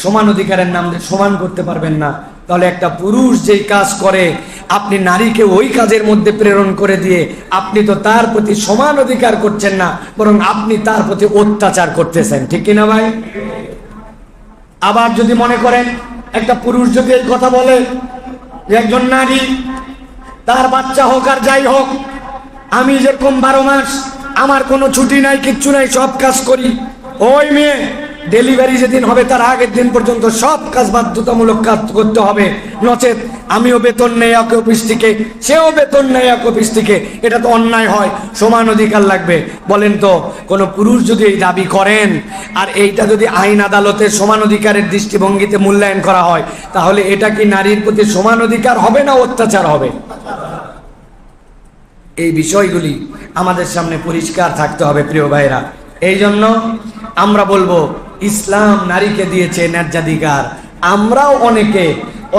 সমান অধিকারের নাম দিয়ে সমান করতে পারবেন না, তাহলে একটা পুরুষ যেই কাজ করে আপনি নারীকে ওই কাজের মধ্যে প্রেরণ করে দিয়ে আপনি তো তার প্রতি সমান অধিকার করছেন না, বরং আপনি তার প্রতি অত্যাচার করতেছেন। ঠিক কিনা ভাই? আবার যদি মনে করেন একটা পুরুষ যদি এই কথা বলে যে একজন নারী তার বাচ্চা হোক আর যাই হোক, আমি যেরকম 12 মাস আমার কোনো ছুটি নাই, কিচ্ছু নাই, সব কাজ করি, ওই মেয়ে ডেলিভারি যেদিন হবে তার আগের দিন পর্যন্ত সব কাজ বাধ্যতামূলক কাজ করতে হবে, নচেত আমিও বেতন নেই এক অফিস থেকে, সেও বেতন নেই এক অফিস থেকে, এটা তো অন্যায় হয়, সমান অধিকার লাগবে। বলেন তো কোনো পুরুষ যদি এই দাবি করেন আর এইটা যদি আইন আদালতে সমান অধিকারের দৃষ্টিভঙ্গিতে মূল্যায়ন করা হয়, তাহলে এটা কি নারীর প্রতি সমান অধিকার হবে না অত্যাচার হবে? এই বিষয়গুলি আমাদের সামনে পরিষ্কার থাকতে হবে প্রিয় ভাইরা। এই জন্য আমরা বলবো ইসলাম নারীকে দিয়েছে ন্যায্যাধিকার। আমরাও অনেকে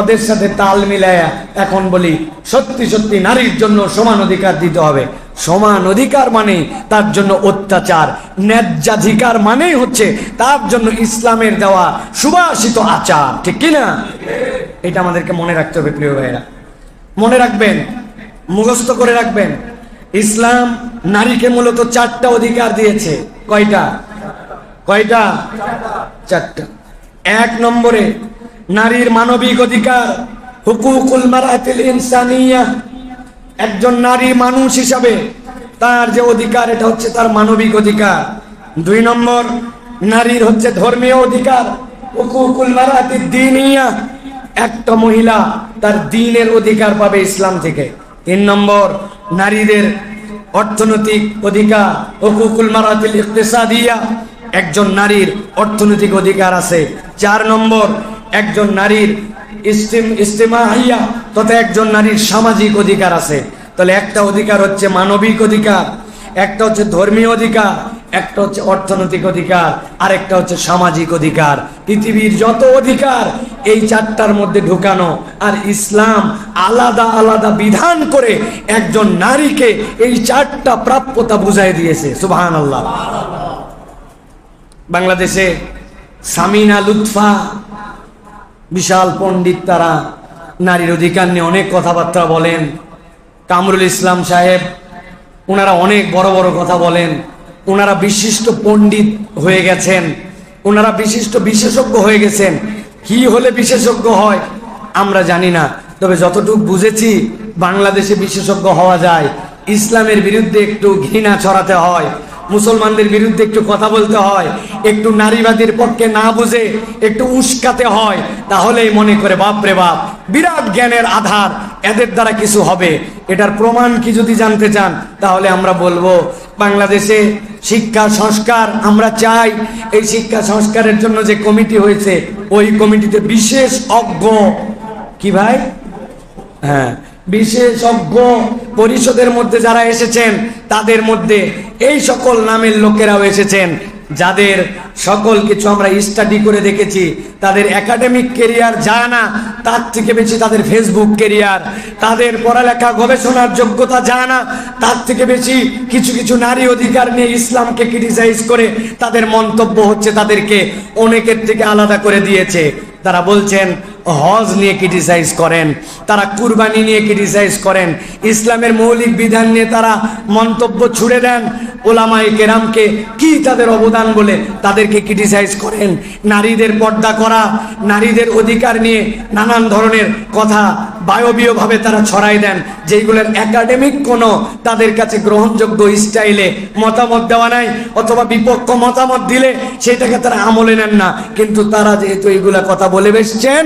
ওদের সাথে তাল মিলায়া এখন বলি সত্যি সত্যি নারীর জন্য সমান অধিকার দিতে হবে। সমান অধিকার মানে তার জন্য অত্যাচার, ন্যায্যাধিকার মানেই হচ্ছে তার জন্য ইসলামের দেওয়া সুভাষিত আচার। ঠিক কিনা? এটা আমাদেরকে মনে রাখতে হবে প্রিয় ভাইরা। মনে রাখবেন, মুখস্থ করে রাখবেন, ইসলাম নারীকে মূলত 4টা অধিকার দিয়েছে। কয়টা? 4টা। 1 নম্বরে নারীর মানবিক অধিকার, হুকুকুল মারাতিল ইনসানিয়া। একজন নারী মানুষ হিসাবে তার যে অধিকার, এটা হচ্ছে তার মানবিক অধিকার। 2 নম্বর নারীর হচ্ছে ধর্মীয় অধিকার, হুকুকুল মারাতিদ দ্বীনিয়া। একটা মহিলা তার দ্বীনের অধিকার পাবে ইসলাম থেকে। 3 নম্বর নারীদের অর্থনৈতিক অধিকার, হুকুকুল মারাতিল ইকতিসাদিয়া। একজন নারীর অর্থনৈতিক অধিকার আছে। 4 নম্বর একজন নারীর ইস্তেমাহিয়া তথা একজন নারীর সামাজিক অধিকার আছে। তাহলে একটা অধিকার হচ্ছে মানবিক অধিকার, একটা হচ্ছে ধর্মীয় অধিকার, একটা হচ্ছে অর্থনৈতিক অধিকার, আর একটা হচ্ছে সামাজিক অধিকার। পৃথিবীর যত অধিকার এই 4টার মধ্যে ঢুকানো, আর ইসলাম আলাদা আলাদা বিধান করে একজন নারীকে এই 4টা প্রাপ্যতা বুঝাই দিয়েছে। সুবহানাল্লাহ। বাংলাদেশে সামিনা লুৎফা বিশাল পণ্ডিত, তারা নারীর অধিকার নিয়ে অনেক কথাবার্তা বলেন। কামরুল ইসলাম সাহেব, ওনারা অনেক বড় বড় কথা বলেন। ওনারা বিশিষ্ট পণ্ডিত হয়ে গেছেন, ওনারা বিশিষ্ট বিশেষজ্ঞ হয়ে গেছেন। কি হলে বিশেষজ্ঞ হয় আমরা জানি না, তবে যতটুকু বুঝেছি বাংলাদেশে বিশেষজ্ঞ হওয়া যায় ইসলামের বিরুদ্ধে একটু ঘৃণা ছড়াতে হয়, মুসলমানদের বিরুদ্ধে একটু কথা বলতে হয়, একটু নারীবাদীর পক্ষে না বুঝে একটু উস্কাতে হয়, তাহলেই মনে করে বাপরে বাপ বিরাট জ্ঞানের আধার, এদের দ্বারা কিছু হবে। এটার প্রমাণ কি যদি জানতে চান তাহলে আমরা বলবো বাংলাদেশে শিক্ষা সংস্কার আমরা চাই। এই শিক্ষা সংস্কারের জন্য যে কমিটি হয়েছে ওই কমিটিতে বিশেষজ্ঞ, কি ভাই? হ্যাঁ, বিশেষজ্ঞ পরিষদের মধ্যে যারা এসেছেন তাদের মধ্যে এই সকল নামের লোকেরাও এসেছেন, যাদের সকল কিছু আমরা স্টাডি করে দেখেছি। তাদের একাডেমিক কেরিয়ার যায় না, তার থেকে বেশি তাদের ফেসবুক কেরিয়ার, তাদের পড়ালেখা গবেষণার যোগ্যতা যায় না, তার থেকে বেশি কিছু কিছু নারী অধিকার নিয়ে ইসলামকে ক্রিটিসাইজ করে তাদের মন্তব্য হচ্ছে তাদেরকে অনেকের থেকে আলাদা করে দিয়েছে। তারা বলছেন হজ নিয়ে ক্রিটিসাইজ করেন, তারা কুরবানি নিয়ে ক্রিটিসাইজ করেন, ইসলামের মৌলিক বিধান নিয়ে তারা মন্তব্য ছুড়ে দেন, ওলামায়ে কেরামকে কি তাদের অবদান বলে তাদেরকে ক্রিটিসাইজ করেন। নারীদের পর্দা করা, নারীদের অধিকার নিয়ে নানান ধরনের কথা বায়বীয়ভাবে তারা ছড়াই দেন, যেগুলোর একাডেমিক কোনো তাদের কাছে গ্রহণযোগ্য স্টাইলে মতামত দেওয়া নাই, অথবা বিপক্ষ মতামত দিলে সেটাকে তারা আমলে নেন না। কিন্তু তারা যেহেতু এইগুলা কথা বলে বেসছেন,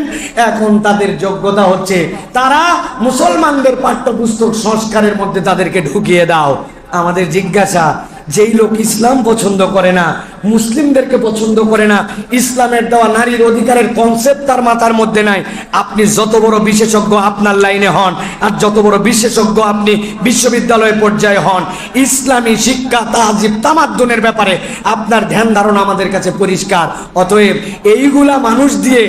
এখন তাদের যোগ্যতা হচ্ছে তারা মুসলমানদের পাঠ্যপুস্তক সংস্কারের মধ্যে তাদেরকে ঢুকিয়ে দাও। আমাদের জিজ্ঞাসা, যেই লোক ইসলাম পছন্দ করে না, মুসলিমদেরকে পছন্দ করে না, ইসলামের দেওয়া নারীর অধিকারের কনসেপ্ট তার মাথার মধ্যে নাই, আপনি যত বড় বিশেষজ্ঞ আপনার লাইনে হন, আর যত বড় বিশেষজ্ঞ আপনি বিশ্ববিদ্যালয় পর্যায়ে হন, ইসলামী শিক্ষা তাহজিব তামাদ্দুনের ব্যাপারে আপনার ধ্যান ধারণা আমাদের কাছে পরিষ্কার। অতএব এইগুলা মানুষ দিয়ে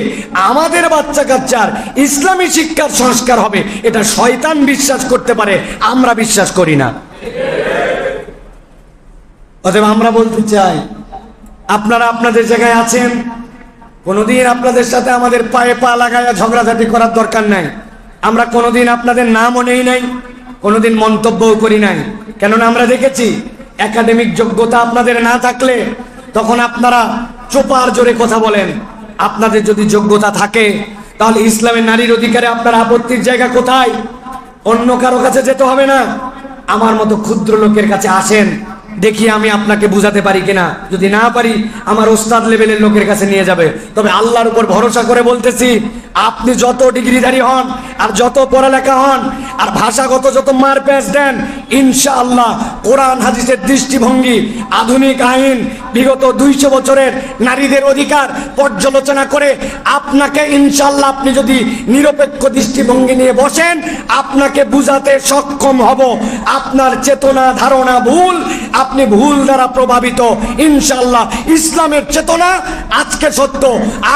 আমাদের বাচ্চা কাচ্চার ইসলামী শিক্ষার সংস্কার হবে, এটা শয়তান বিশ্বাস করতে পারে, আমরা বিশ্বাস করি না। অতএব আমরা বলতে চাই, আপনারা আপনাদের জায়গায় আছেন, কোনোদিন আপনাদের সাথে আমাদের পায়ে পা লাগায়া ঝগড়াঝাটি করার দরকার নাই। আমরা কোনোদিন আপনাদের নামও নেই নাই, কোনোদিন মন্তব্যও করি নাই। কেননা আমরা দেখেছি একাডেমিক যোগ্যতা আপনাদের না থাকলে তখন আপনারা চোপার জোরে কথা বলেন। আপনাদের যদি যোগ্যতা থাকে তাহলে ইসলামের নারীর অধিকারে আপনার আপত্তির জায়গা কোথায়? অন্য কারো কাছে যেতে হবে না, আমার মতো ক্ষুদ্র লোকের কাছে আসেন, দেখি আমি আপনাকে বুঝাতে পারি কিনা। যদি না পারি আমার ওস্তাদ লেভেলের লোকের কাছে নিয়ে যাবে। তবে আল্লাহর উপর ভরসা করে বলতেছি, আপনি যত ডিগ্রিধারী হন আর যত পড়ালেখা হন আর ভাষাগত যত মারপ্যাচ দেন, ইনশাআল্লাহ কোরআন হাদিসের দৃষ্টিভঙ্গি, আধুনিক আইন, বিগত 200 বছরের নারীদের অধিকার পর্যালোচনা করে আপনাকে ইনশাআল্লাহ, আপনি যদি নিরপেক্ষ দৃষ্টিভঙ্গি নিয়ে বসেন, আপনাকে বুঝাতে সক্ষম হব। আপনার চেতনা ধারণা ভুল, আপনি ভুল দ্বারা প্রভাবিত। ইনশাআল্লাহ ইসলামের চেতনা আজকে সত্য,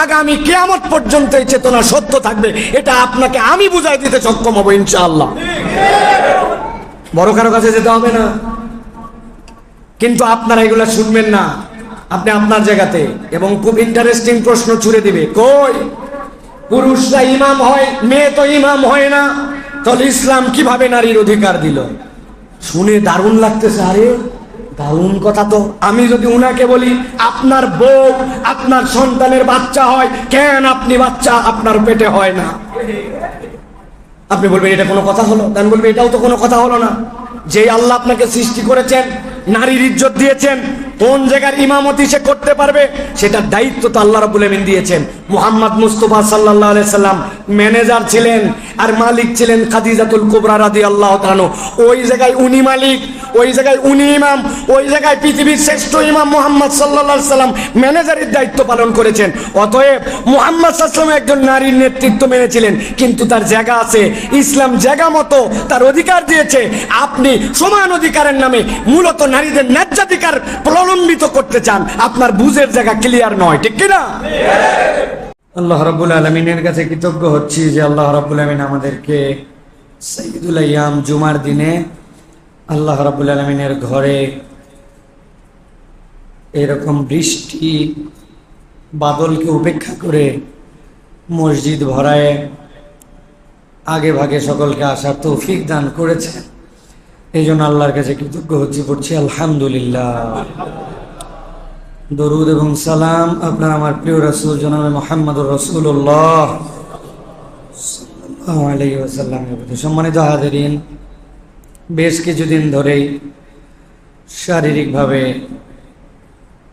আগামী কিয়ামত পর্যন্ত এই চেতনা সত্য থাকবে। এটা আপনাকে আমি বুঝাই দিতে সক্ষম হব ইনশাআল্লাহ। বড় কারো কাছে যেতে হবে না। কিন্তু আপনারা এগুলা শুনবেন না, আপনি আপনার জায়গাতে। এবং খুব ইন্টারেস্টিং প্রশ্ন ছুড়ে দিবে, কই পুরুষরা ইমাম হয়, মেয়ে তো ইমাম হয় না, তাহলে ইসলাম কিভাবে নারীর অধিকার দিল? শুনে দারুণ লাগতেছে, আরে দারুণ কথা তো। আমি যদি উনাকে বলি আপনার বউ, আপনার সন্তানের বাচ্চা হয়, কেন আপনি বাচ্চা আপনার পেটে হয় না? আপনি বলবেন এটা কোনো কথা হলো? আমি বলবো এটাও তো কোনো কথা হলো না। যে আল্লাহ আপনাকে সৃষ্টি করেছেন, নারীর ইজ্জত দিয়েছেন, কোন জায়গার ইমামতি সে করতে পারবে সেটার দায়িত্ব তো আল্লাহ রাব্বুল আমিন দিয়েছেন। মুহাম্মদ মুস্তাফা সাল্লাল্লাহু আলাইহি সাল্লাম ম্যানেজার ছিলেন আর মালিক ছিলেন খাদিজাতুল কুবরা রাদিয়াল্লাহু তাআলা। ওই জায়গায় উনি মালিক, ওই জায়গায় উনি ইমাম, ওই জায়গায় পৃথিবীর শ্রেষ্ঠ ইমাম মুহাম্মদ সাল্লাল্লাহু আলাইহি সাল্লাম ম্যানেজারের দায়িত্ব পালন করেছেন। অতএব মুহাম্মদ সাল্লাল্লাহু আলাইহি সাল্লাম একজন নারীর নেতৃত্ব মেনেছিলেন, কিন্তু তার জায়গা আছে। ইসলাম জায়গা মতো তার অধিকার দিয়েছে। আপনি সমান অধিকারের নামে মূলত নারীদের ন্যায্যাধিকার প্রলম্বিত করতে চান, আপনার বুঝের জায়গা ক্লিয়ার নয়, ঠিক কিনা? আল্লাহ রাব্বুল আলামিনের কাছে কৃতজ্ঞ হচ্ছি যে আল্লাহ রাব্বুল আলামিন আমাদেরকে সাইয়্যিদুল আইয়াম জুমার দিনে আল্লাহ রাব্বুল আলামিনের ঘরে এরকম বৃষ্টি বাদলকে উপেক্ষা করে মসজিদ ভরায় আগে ভাগে সকলকে আসার তৌফিক দান করেছেন। এই জন্য আল্লাহর কাছে কৃতজ্ঞ হচ্ছি, পড়ছি আলহামদুলিল্লাহ। দরুদ এবং সালাম আপনার আমার প্রিয় রাসূল জনাবে মুহাম্মদুর রাসূলুল্লাহ সাল্লাল্লাহু আলাইহি ওয়াসাল্লামের প্রতি। সম্মানিত হাজিরিন, বেশ কিছুদিন ধরেই শারীরিকভাবে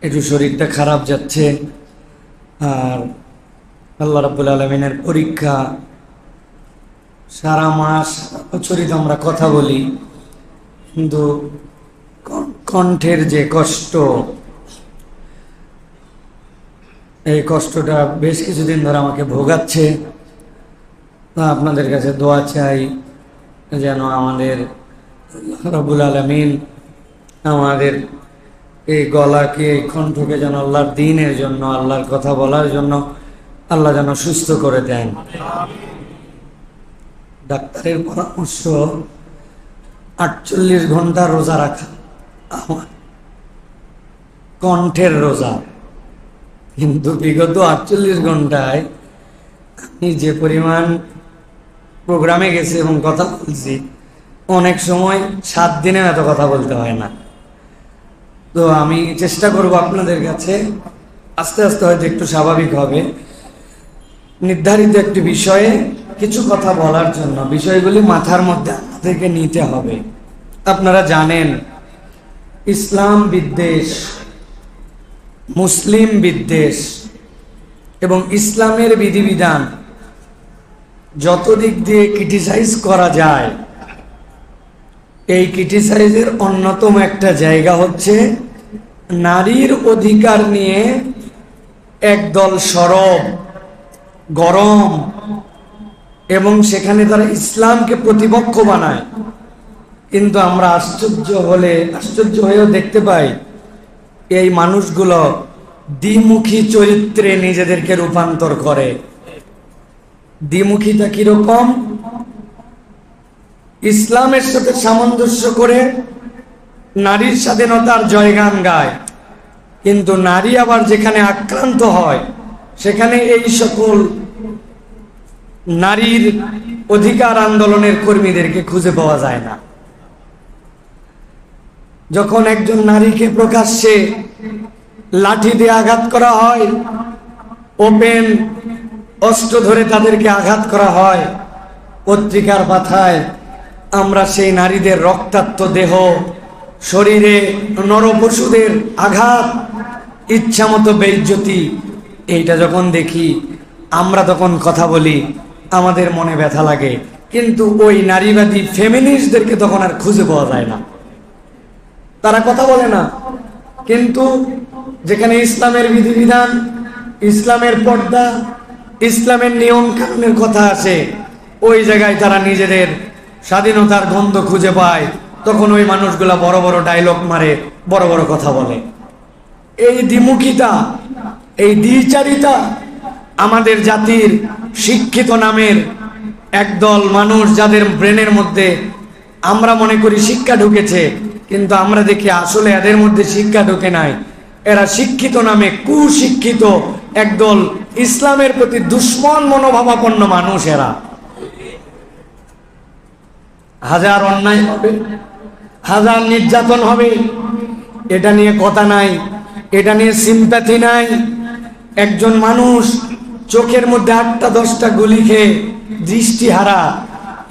একটু শরীরটা খারাপ যাচ্ছে। আর আল্লাহ রাব্বুল আলামিনের পরীক্ষা, সারা মাস বছরই তো আমরা কথা বলি, কিন্তু কণ্ঠের যে কষ্ট, এই কষ্টটা বেশ কিছুদিন ধরে আমাকে ভোগাচ্ছে। আপনাদের কাছে দোয়া চাই যেন আমাদের আল্লাহ রাব্বুল আলামিন আমাদের এই গলাকে, এই কণ্ঠকে যেন আল্লাহর দ্বীনের জন্য, আল্লাহর কথা বলার জন্য আল্লাহ যেন সুস্থ করে দেন। ডাক্তারের পরামর্শ 48 ঘন্টা রোজা রাখা, আমার কণ্ঠের রোজা। কিন্তু বিগত 48 ঘন্টায় আমি যে পরিমাণ প্রোগ্রামে গেছি এবং কথা বলছি, অনেক সময় 7 দিনেও এত কথা বলতে হয় না। তো আমি চেষ্টা করব আপনাদের কাছে আস্তে আস্তে হয়তো একটু স্বাভাবিক হবে, নির্ধারিত একটি বিষয়ে কিছু কথা বলার জন্য। বিষয়গুলি মাথার মধ্যে আপনাদেরকে নিতে হবে। আপনারা জানেন ইসলাম বিদ্বেষ, মুসলিম বিদ্বেষ এবং ইসলামের বিধিবিধান যত দিক দিয়ে ক্রিটিসাইজ করা যায়, এই ক্রিটিসাইজের অন্যতম একটা জায়গা হচ্ছে নারীর অধিকার নিয়ে একদল সরব, গরম, এবং সেখানে তারা ইসলামকে প্রতিপক্ষ বানায়। কিন্তু আমরা আশ্চর্য হয়েও দেখতে পাই এই মানুষগুলো দ্বিমুখী চরিত্রে নিজেদেরকে রূপান্তর করে। দ্বিমুখীটা কিরকম? ইসলামের সাথে সামঞ্জস্য করে নারীর স্বাধীনতার জয়গান গায়, কিন্তু নারী আবার যেখানে আক্রান্ত হয় সেখানে এই সকল নারীর অধিকার আন্দোলনের কর্মীদেরকে খুঁজে পাওয়া যায় না। যখন একজন নারীকে প্রকাশ্যে লাঠি দিয়ে আঘাত করা হয়, ওপেন অস্ত্র ধরে তাদেরকে আঘাত করা হয়, পত্রিকার পাতায় আমরা সেই নারীদের রক্তাক্ত দেহ, শরীরে নরপশুদের আঘাত, ইচ্ছামতো বেইজ্জতি, এইটা যখন দেখি আমরা তখন কথা বলি, আমাদের মনে ব্যথা লাগে। কিন্তু ওই নারীবাদী ফেমিনিস্টদেরকে তখন আর খুঁজে পাওয়া যায় না, তারা কথা বলে না। কিন্তু যেখানে ইসলামের বিধিবিধান, ইসলামের পর্দা, ইসলামের নিয়ম কানুনের কথা আসে, ওই জায়গায় তারা নিজেদের স্বাধীনতার গন্ধ খুঁজে পায়। তখন ওই মানুষগুলা বড় বড় ডায়লগ মারে, বড় বড় কথা বলে। এই দ্বিমুখিতা, এই দ্বিচারিতা আমাদের জাতির শিক্ষিত নামের একদল মানুষ, যাদের ব্রেনের মধ্যে আমরা মনে করি শিক্ষা ঢুকেছে, কিন্তু আমরা দেখি আসলে এদের মধ্যে শিক্ষা ঢুকে নাই। এরা শিক্ষিত নামে কুশিক্ষিত একদল ইসলামের প্রতি দুশ্মন মনোভাবাপন্ন মানুষ। এরা হাজার অন্যায় হবে, হাজার নির্যাতন হবে, এটা নিয়ে কথা নাই, এটা নিয়ে সিম্প্যাথি নাই। একজন মানুষ চোখের মধ্যে 8টা 10টা গুলি খেয়ে দৃষ্টিহারা,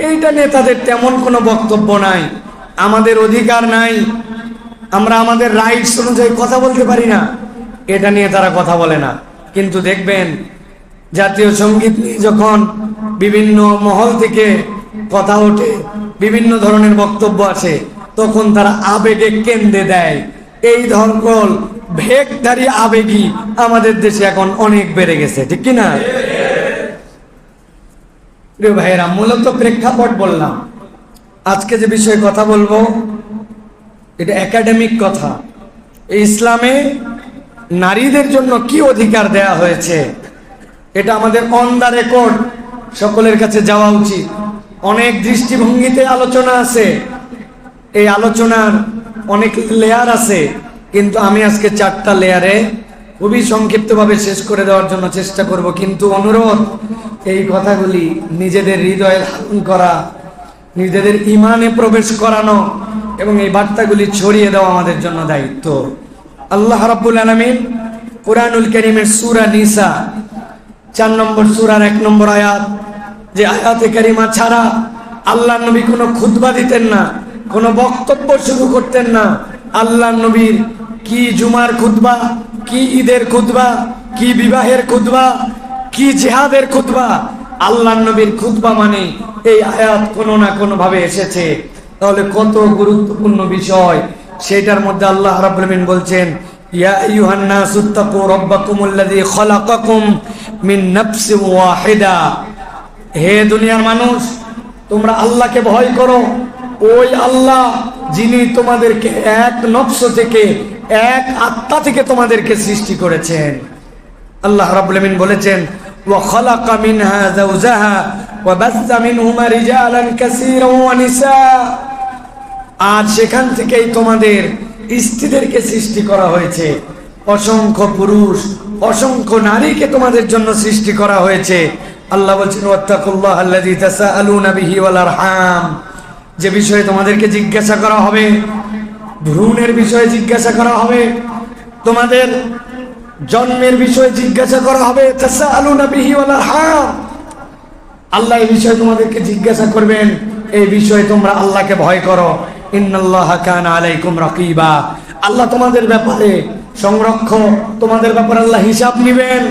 এইটা নিয়ে তাদের তেমন কোনো বক্তব্য নাই। আমাদের অধিকার নাই, আমরা আমাদের রাইটস অনুযায়ী কথা বলতে পারি না, এটা নিয়ে তারা কথা বলে না। কিন্তু দেখবেন জাতীয় সঙ্গীত নিয়ে যখন বিভিন্ন মহল থেকে কথা ওঠে, বিভিন্ন ধরনের বক্তব্য আছে, তখন তারা আবেগে কেন্দ্রে দেয়। এই ধরনের ভেকধারী আবেগী আমাদের দেশে এখন অনেক বেড়ে গেছে, ঠিক কিনা? প্রিয় ভাইয়েরা, মূলত প্রেক্ষাপট বললাম। আজকে যে বিষয়ে কথা বলবো এটা একাডেমিক কথা। ইসলামে নারীদের জন্য কি অধিকার দেয়া হয়েছে, এটা আমাদের অন দা রেকর্ড সকলের কাছে যাওয়া উচিত। অনেক দৃষ্টিভঙ্গিতে আলোচনা আছে, এই আলোচনার অনেক লেয়ার আছে, কিন্তু আমি আজকে 4টা লেয়ারে খুবই সংক্ষিপ্তভাবে শেষ করে দেওয়ার জন্য চেষ্টা করব। কিন্তু অনুরোধ, এই কথাগুলি নিজেদের হৃদয়ে ধারণ করা, নিজেদের ইমানে প্রবেশ করানো এবং এই বার্তাগুলি ছড়িয়ে দেওয়া আমাদের জন্য দায়িত্ব। আল্লাহ রাব্বুল আলামিন কুরআনুল কারীমের সূরা নিসা 4 নম্বর সূরার 1 নম্বর আয়াত, যে আয়াতে কারিমা ছাড়া আল্লাহ নবী কোনো খুতবা দিতেন না, কোনো বক্তব্য শুরু করতেন না। আল্লাহ নবীর কি জুমার খুতবা, কি ঈদের খুতবা, কি বিবাহের খুতবা, কি জিহাদের খুতবা, আল্লাহ নবীর খুতবা মানে এই আয়াত কোনো না কোনো ভাবে এসেছে। তাহলে কত গুরুত্বপূর্ণ বিষয়, সেটার মধ্যে আল্লাহ রাব্বুল আলামিন বলছেন, ইয়া আইয়ুহান নাসুত্তাকু রাব্বাকুমুল্লাযী খালাকাকুম মিন নাফসিন ওয়াহিদা। হে দুনিয়ার মানুষ, তোমরা আল্লাহকে ভয় করো। ওই আল্লাহ যিনি তোমাদেরকে এক নফস থেকে, এক আত্মা থেকে তোমাদেরকে সৃষ্টি করেছেন। আল্লাহ রাব্বুল আলামিন বলেছেন, ওয়া খালাকা মিনহা যাওজাহা ওয়া বাসসা মিনহুমা রিজালান কাসীরান ওয়া নিসা। আর সেখান থেকেই তোমাদের স্ত্রীদেরকে সৃষ্টি করা হয়েছে, অসংখ্য পুরুষ, অসংখ্য নারীকে তোমাদের জন্য সৃষ্টি করা হয়েছে। আল্লাহ বলছেন, ওয়াত্তাকুল্লাহ আল্লাযী তাসাআলুনা বিহি ওয়াল আরহাম। যে বিষয়ে তোমাদেরকে জিজ্ঞাসা করা হবে, ভ্রূণের বিষয়ে জিজ্ঞাসা করা হবে, তোমাদের জন্মের বিষয়ে জিজ্ঞাসা করা হবে, তাসাআলুনা বিহি ওয়াল আরহাম। আল্লাহ এই বিষয়ে তোমাদেরকে জিজ্ঞাসা করবেন, এই বিষয়ে তোমরা আল্লাহকে ভয় করো। ইন্নাল্লাহা কানা আলাইকুম রাকিবা। আল্লাহ তোমাদের ব্যাপারে সংরক্ষক, তোমাদের ব্যাপারে আল্লাহ হিসাব নেবেন।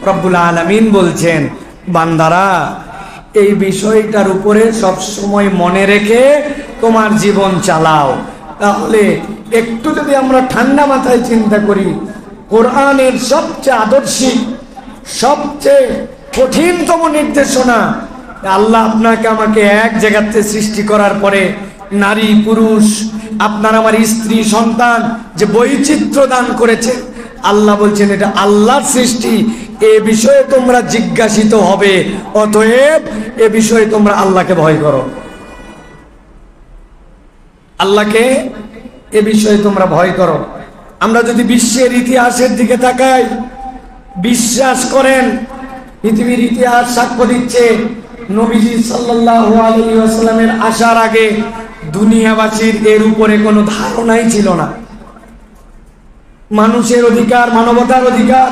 রব্বুল আলামিন বলছেন, বান্দারা এই বিষয়টার উপরে সব সময় মনে রেখে তোমার জীবন চালাও। তাহলে একটু যদি আমরা ঠান্ডা মাথায় চিন্তা করি, কোরআনের সবচেয়ে আদর্শিক, সবচেয়ে কঠিনতম নির্দেশনা, আল্লাহ আপনাকে আমাকে এক জায়গাতে সৃষ্টি করার পরে নারী পুরুষ, আপনার আমার স্ত্রী সন্তান যে বৈচিত্র্য দান করেছে, আল্লাহ বলছেন এটা আল্লাহর সৃষ্টি, এ বিষয়ে তোমরা জিজ্ঞাসিত হবে। অতএব এ বিষয়ে তোমরা আল্লাহকে ভয় করো, আল্লাহকে এ বিষয়ে তোমরা ভয় করো। আমরা যদি বিশ্বের ইতিহাসের দিকে তাকাই, বিশ্বাস করেন, পৃথিবীর ইতিহাস সাক্ষ্য দিচ্ছে নবীজি সাল্লাল্লাহু আলাইহি ওয়াসাল্লামের আসার আগে দুনিয়াবাসীর এর উপরে কোনো ধারণাই ছিল না। মানুষের অধিকার, মানবতার অধিকার,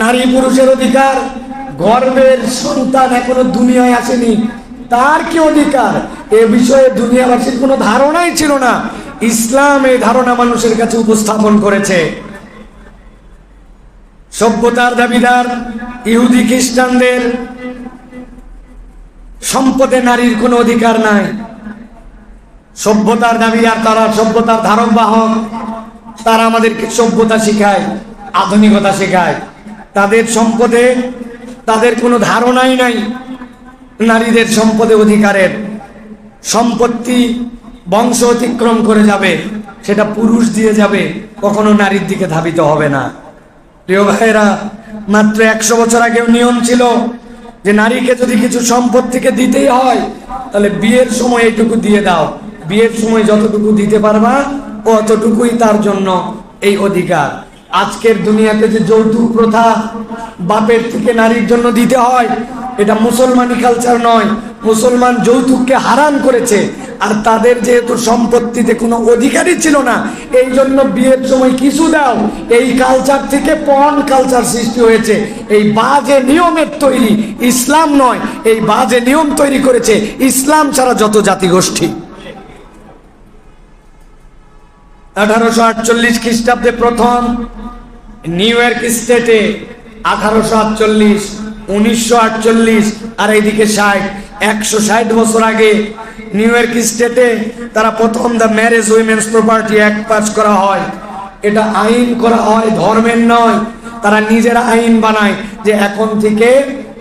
নারী পুরুষের অধিকার, গর্ভের সন্তান এখনো দুনিয়ায় আসেনি, তার কি অধিকার, এ বিষয়ে দুনিয়াবাসীর কোনো ধারণাই ছিল না। ইসলাম এই ধারণা মানুষের কাছে উপস্থাপন করেছে। সভ্যতার দাবিদার ইহুদি খ্রিস্টানদের সম্পদে নারীর কোনো অধিকার নাই। সভ্যতার দাবিদার, তারা সভ্যতার ধারক বাহক, তারা আমাদেরকে সভ্যতা শেখায়, আধুনিকতা শেখায়। তাদের সম্পদে তাদের কোনো ধারণাই নাই নারীদের সম্পদে অধিকারের। সম্পত্তি বংশ অতিক্রম করে যাবে, সেটা পুরুষ দিয়ে যাবে, কখনো নারীর দিকে ধাবিত হবে না। প্রিয় ভাইয়েরা, মাত্র 100 বছর আগেও নিয়ম ছিল যে নারীকে যদি কিছু সম্পত্তিকে দিতেই হয় তাহলে বিয়ের সময় এইটুকু দিয়ে দাও, বিয়ের সময় যতটুকু দিতে পারবা অতটুকুই তার জন্য এই অধিকার। আজকের দুনিয়াতে যে যৌতুক প্রথা বাপের থেকে নারীর জন্য দিতে হয়, এটা মুসলমানি কালচার নয়। মুসলমান যৌতুককে হারাম করেছে, আর তাদের যেহেতু সম্পত্তিতে কোনো অধিকারই ছিল না, এই জন্য বিয়ের সময় কিছু দাও, এই কালচার থেকে পর্ন কালচার সৃষ্টি হয়েছে। এই বাজে নিয়মের তৈরি, ইসলাম নয়, এই বাজে নিয়ম তৈরি করেছে ইসলাম ছাড়া যত জাতিগোষ্ঠী। 1848 খ্রিস্টাব্দে প্রথম নিউ ইয়র্ক স্টেটে, 1848, 1948, আর এইদিকে 60, 160 বছর আগে নিউ ইয়র্ক স্টেটে তারা প্রথম the marriage women's property act pass করা হয়। এটা আইন করা হয়, ধর্মের নয়। তারা নিজেরা আইন বানায় যে এখন থেকে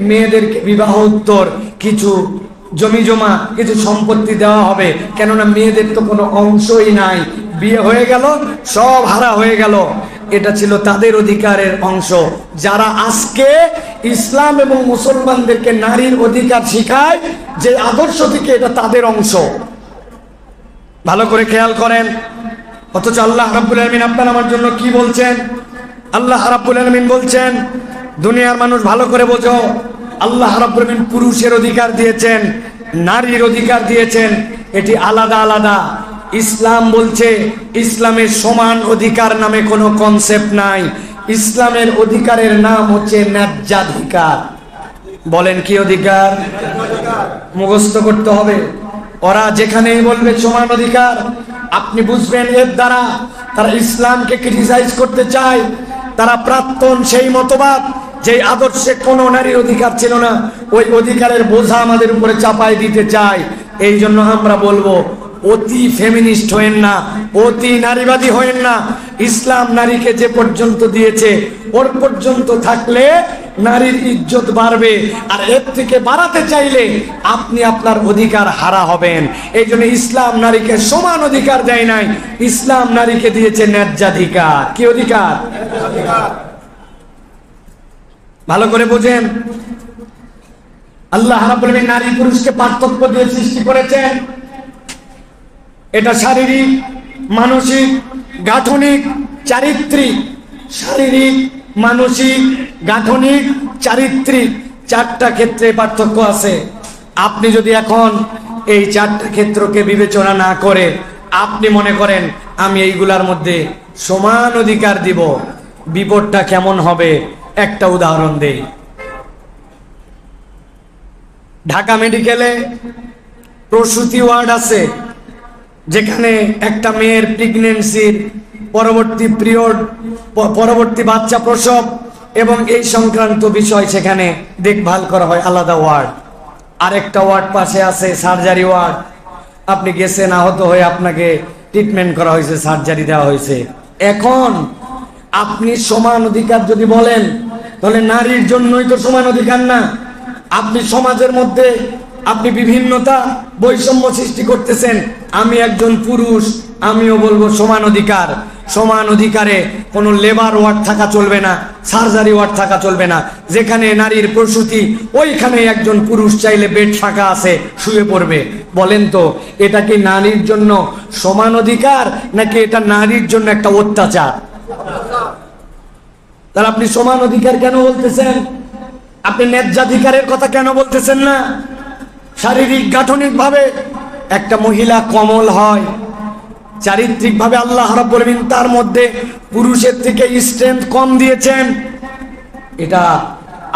মেয়েদেরকে বিবাহ উত্তর কিছু জমি জমা, কিছু সম্পত্তি দেওয়া হবে, কেননা মেয়েদের তো কোনো অংশই নাই, বিয়ে হয়ে গেল সব হারা হয়ে গেল। এটা ছিল তাদের অধিকারের অংশ। যারা আজকে ইসলাম এবং মুসলমানদেরকে নারীর অধিকার শিখায় যে আদর্শ থেকে, এটা তাদের অংশ। ভালো করে খেয়াল করেন। অথচ আল্লাহ রাব্বুল আলামিন আপনার আমার জন্য কি বলছেন? আল্লাহ রাব্বুল আলামিন বলছেন, দুনিয়ার মানুষ ভালো করে বোঝো, আল্লাহ রাব্বুল আলামিন পুরুষের অধিকার দিয়েছেন, নারীর অধিকার দিয়েছেন, এটি আলাদা আলাদা। ইসলাম বলছে ইসলামের সমান অধিকার নামে কোনো কনসেপ্ট নাই। ইসলামের অধিকারের নাম হচ্ছে ন্যায্যাধিকার। বলেন কি অধিকার? মুখস্থ করতে হবে। ওরা যেখানেই বলবে সমান অধিকার, আপনি বুঝবেন এর দ্বারা তারা ইসলামকে ক্রিটিসাইজ করতে চায়। তারা প্রাক্তন সেই মতবাদ, যে আদর্শে কোনো নারীর অধিকার ছিল না, ওই অধিকারের বোঝা আমাদের উপরে চাপাই দিতে চায়। এই জন্য আমরা বলবো, অতি ফেমিনিস্ট হয়েন না, অতি নারীবাদী হয়েন না। ইসলাম নারীকে যে পর্যন্ত দিয়েছে ওর পর্যন্ত থাকলে নারীর ইজ্জত বাড়বে, আর এর থেকে বাড়াতে চাইলে আপনি আপনার অধিকার হারা হবেন। এই জন্য ইসলাম নারীকে সমান অধিকার দেয় নাই, ইসলাম নারীকে দিয়েছে ন্যায্যাধিকার। কি অধিকার? ভালো করে বোঝেন। আল্লাহ রাব্বুল আলামিন নারী পুরুষকে পার্থক্য দিয়ে সৃষ্টি করেছেন। এটা শারীরিক, মানসিক, গাঠনিক, চারিত্রিক। শারীরিক, মানসিক, গাঠনিক, চারিত্রিক, 4টা ক্ষেত্রে পার্থক্য আছে। আপনি যদি এখন এই 4টা ক্ষেত্রকে বিবেচনা না করে আপনি মনে করেন আমি এইগুলার মধ্যে সমান অধিকার দিব, বিপদটা কেমন হবে একটা উদাহরণ দেই। ঢাকা মেডিকেলে প্রসূতি ওয়ার্ড আছে, যেখানে একটা মেয়ের প্রেগন্যান্সির পরবর্তী পিরিয়ড, পরবর্তী বাচ্চা প্রসব এবং এই সংক্রান্ত বিষয় সেখানে দেখভাল করা হয়, আলাদা ওয়ার্ড। আরেকটা ওয়ার্ড পাশে আছে সার্জারি ওয়ার্ড। আপনি গেছেন আহত হয়ে, আপনাকে ট্রিটমেন্ট করা হয়েছে, সার্জারি দেওয়া হয়েছে। এখন আপনি সমান অধিকার যদি বলেন, তাহলে নারীর জন্যই তো সমান অধিকার না। আপনি সমাজের মধ্যে আপনি বিভিন্নতা, বৈষম্য সৃষ্টি করতেছেন। আমি একজন পুরুষ, আমিও বলবো সমান অধিকার। সমান অধিকারে কোনো লেবার ওয়ার্ড থাকা চলবে না, সার্জারি ওয়ার্ড থাকা চলবে না। যেখানে নারীর প্রসূতি, ওইখানে একজন পুরুষ চাইলে বেড ফাঁকা আছে, শুয়ে পড়বে। বলেন তো, এটা কি নারীর জন্য সমান অধিকার, নাকি এটা নারীর জন্য একটা অত্যাচার? তাহলে আপনি সমান অধিকার কেন বলতেছেন? আপনি ন্যায্যাধিকারের কথা কেন বলতেছেন না? শারীরিক গাঠনিক ভাবে একটা মহিলা কোমল হয়, চারিত্রিক ভাবে আল্লাহ রাব্বুল আলামিন তার মধ্যে পুরুষের থেকে স্ট্রেংথ কম দিয়েছেন। এটা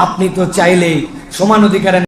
আপনি তো চাইলেই সমান অধিকারের